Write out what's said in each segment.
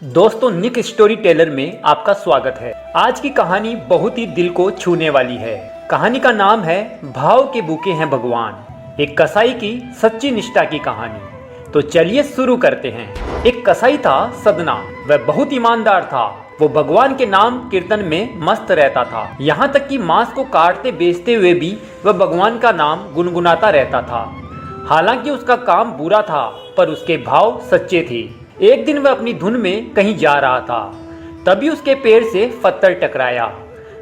दोस्तों, निक story teller में आपका स्वागत है। आज की कहानी बहुत ही दिल को छूने वाली है। कहानी का नाम है भाव के भूखे हैं भगवान, एक कसाई की सच्ची निष्ठा की कहानी। तो चलिए शुरू करते हैं। एक कसाई था सदना, वह बहुत ईमानदार था। वो भगवान के नाम कीर्तन में मस्त रहता था। यहाँ तक कि मांस को काटते बेचते हुए भी वह भगवान का नाम गुनगुनाता रहता था। हालांकि उसका काम बुरा था, पर उसके भाव सच्चे थे। एक दिन वह अपनी धुन में कहीं जा रहा था, तभी उसके पैर से पत्थर टकराया।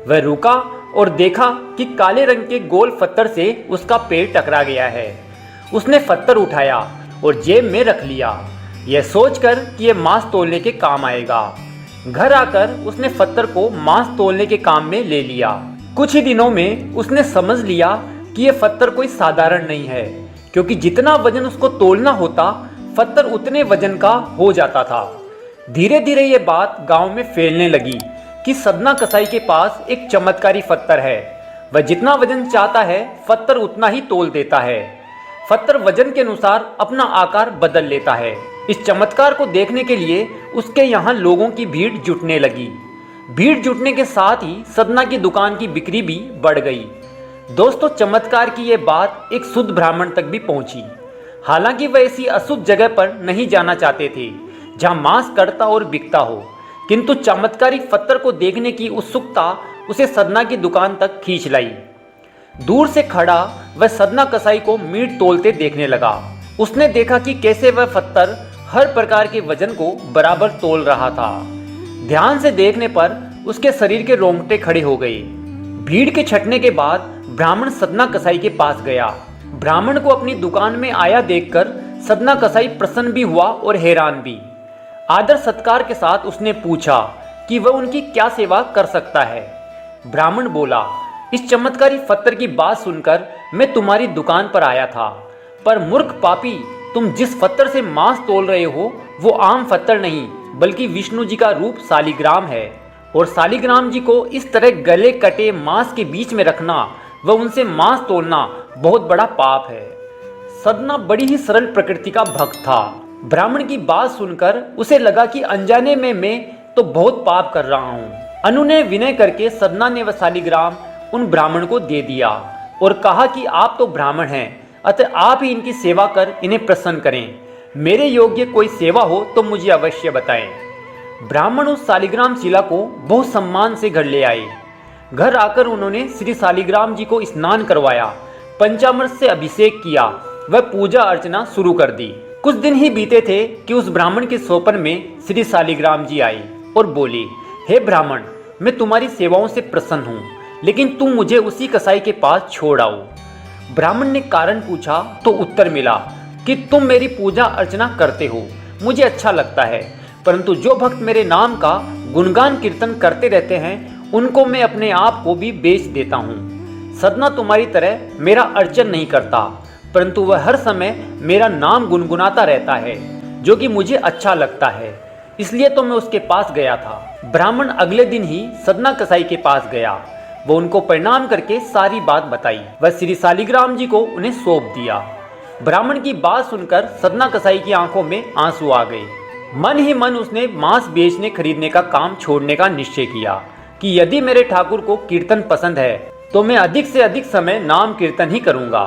वह रुका और देखा कि काले रंग के गोल पत्थर से उसका पैर टकरा गया है। उसने पत्थर उठाया और जेब में रख लिया, यह सोचकर कि यह मांस तोलने के काम आएगा। घर आकर उसने पत्थर को मांस तोलने के काम में ले लिया। कुछ ही दिनों में उसने समझ लिया कि यह पत्थर कोई साधारण नहीं है, क्योंकि जितना वजन उसको तोलना होता पत्थर उतने वजन का हो जाता था। धीरे धीरे ये बात गांव में फैलने लगी कि सदना कसाई के पास एक चमत्कारी पत्थर है। वह जितना वजन चाहता है पत्थर उतना ही तोल देता है। पत्थर वजन के अनुसार अपना आकार बदल लेता है। इस चमत्कार को देखने के लिए उसके यहाँ लोगों की भीड़ जुटने लगी। भीड़ जुटने के साथ ही सदना की दुकान की बिक्री भी बढ़ गई। दोस्तों, चमत्कार की ये बात एक शुद्ध ब्राह्मण तक भी पहुंची। हालांकि वह ऐसी अशुद्ध जगह पर नहीं जाना चाहते थे जहां मांस कड़ता और बिकता हो, किंतु चमत्कारिक पत्थर को देखने की उत्सुकता उसे सदना की दुकान तक खींच लाई। दूर से खड़ा वह सदना कसाई को मीट तोलते देखने लगा। उसने देखा कि कैसे वह पत्थर हर प्रकार के वजन को बराबर तोल रहा था। ध्यान से देखने पर उसके शरीर के रोंगटे खड़े हो गए। भीड़ के छटने के बाद ब्राह्मण सदना कसाई के पास गया। ब्राह्मण को अपनी दुकान में आया देखकर सदना कसाई प्रसन्न भी हुआ और हैरान भी। आदर सत्कार के साथ उसने पूछा कि वह उनकी क्या सेवा कर सकता है। ब्राह्मण बोला, इस चमत्कारी पत्थर की बात सुनकर मैं तुम्हारी दुकान पर आया था, पर मूर्ख पापी, तुम जिस पत्थर से मांस तोल रहे हो वो आम पत्थर नहीं, बल्कि विष्णु जी का रूप शालिग्राम है। और शालिग्राम जी को इस तरह गले कटे मांस के बीच में रखना व उनसे मांस तोलना बहुत बड़ा पाप है। सदना बड़ी ही सरल प्रकृति का भक्त था। ब्राह्मण की बात सुनकर उसे लगा कि अनजाने में मैं तो बहुत पाप कर रहा हूँ। अनुनय विनय करके सदना ने वह शालिग्राम उन ब्राह्मण को दे दिया और कहा कि आप तो ब्राह्मण हैं, अतः आप ही इनकी सेवा कर इन्हें प्रसन्न करें। मेरे योग्य कोई सेवा हो तो मुझे अवश्य बताएं। ब्राह्मण उस शालिग्राम शिला को बहुत सम्मान से घर ले आए। घर आकर उन्होंने श्री शालिग्राम जी को स्नान करवाया, पंचामृत से अभिषेक किया, वह पूजा अर्चना शुरू कर दी। कुछ दिन ही बीते थे कि उस ब्राह्मण के सोपन में श्री शालिग्राम जी आए और बोले, हे ब्राह्मण, मैं तुम्हारी सेवाओं से प्रसन्न हूँ, लेकिन तुम मुझे उसी कसाई के पास छोड़ आओ। ब्राह्मण ने कारण पूछा तो उत्तर मिला कि तुम मेरी पूजा अर्चना करते हो, मुझे अच्छा लगता है, परंतु जो भक्त मेरे नाम का गुणगान कीर्तन करते रहते हैं उनको मैं अपने आप को भी बेच देता हूँ। सदना तुम्हारी तरह मेरा अर्चन नहीं करता, परंतु वह हर समय मेरा नाम गुनगुनाता रहता है, जो कि मुझे अच्छा लगता है, इसलिए तो मैं उसके पास गया था। ब्राह्मण अगले दिन ही सदना कसाई के पास गया। वो उनको प्रणाम करके सारी बात बताई। वह श्री शालिग्राम जी को उन्हें सौंप दिया। ब्राह्मण की बात सुनकर सदना कसाई की आंखों में आंसू आ गए। मन ही मन उसने मांस बेचने खरीदने का काम छोड़ने का निश्चय किया कि यदि मेरे ठाकुर को कीर्तन पसंद है तो मैं अधिक से अधिक समय नाम कीर्तन ही करूंगा।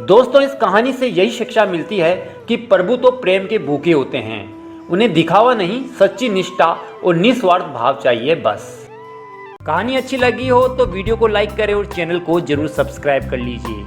दोस्तों, इस कहानी से यही शिक्षा मिलती है कि प्रभु तो प्रेम के भूखे होते हैं, उन्हें दिखावा नहीं, सच्ची निष्ठा और निस्वार्थ भाव चाहिए बस। कहानी अच्छी लगी हो तो वीडियो को लाइक करें और चैनल को जरूर सब्सक्राइब कर लीजिए।